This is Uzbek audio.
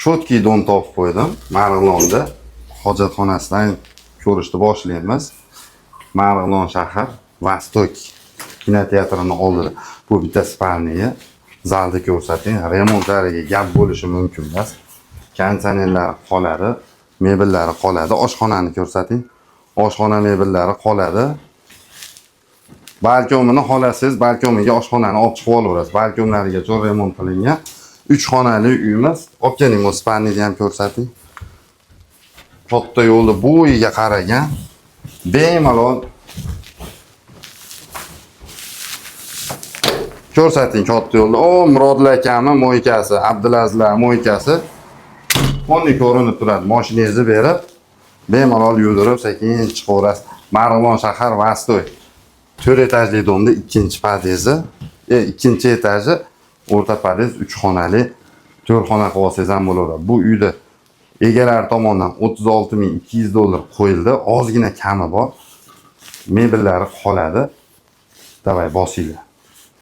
Chotki don topib qo'ydim. Marg'ilonda hojatxonasidan ko'rishni boshlaymiz. Marg'ilon shahar Vostok kinoteatrini oldida bu bitta spalniya zalda ko'rsating. Remontlariga gap bo'lishi mumkin emas. Konditsionerlar qoladi, mebellari qoladi. Oshxonani ko'rsating. Oshxona mebellari qoladi. Balkonini xolasiz, balkoniga oshxonani olib chiqib olaverasiz. Balkonlariga zo'r remont qilingan 3 xonali uyimiz. Olib keling, bu spalniyani ham ko'rsating. Katta yo'lni bo'yiga qaragan. Bemalol ko'rsating katta yo'lda. O, Murodlar akami mo'ykasi, Abdulazizlar mo'ykasi. Qonni ko'rinib turadi. Mashinangizni berib, bemalol yudirib, sekin chiqaverasiz. Marg'ilon shahar Vostok 4 etajli domda 2-pod'ezdi, 2-etaji, o'rta pod'ez 3 xonali, 4 xona qilib olsangiz ham bo'laveradi. Bu uyda egalar tomonidan $36,200 qo'yildi. Ozgina kami bor. Mebellari qoladi. Davay bosinglar.